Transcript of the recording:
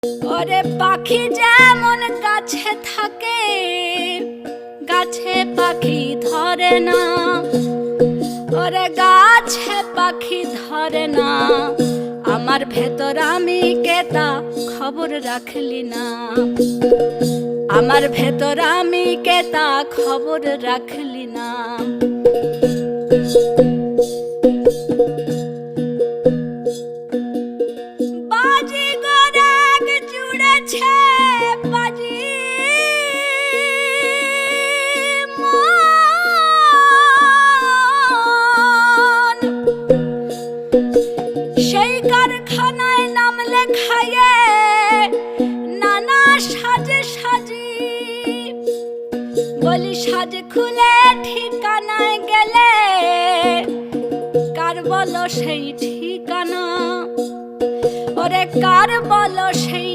ওরে পাখি যেমন গাছে থাকে, গাছে পাখি ধরে না। ওরে গাছে পাখি ধরে না, আমার ভেতর আমি কেতা খবর রাখলি না। আমার ভেতর আমি কেতা খবর রাখলি না। বাজিগর এক জুড়েছে বাজি মন, সেই কারখানায় নাম লেখায়ে নানা সাজে সাজি। বলি সাজ খুলে ঠিকানায় গেলে কার বলো সেই ঠিকানা? ওরে কার বলো সেই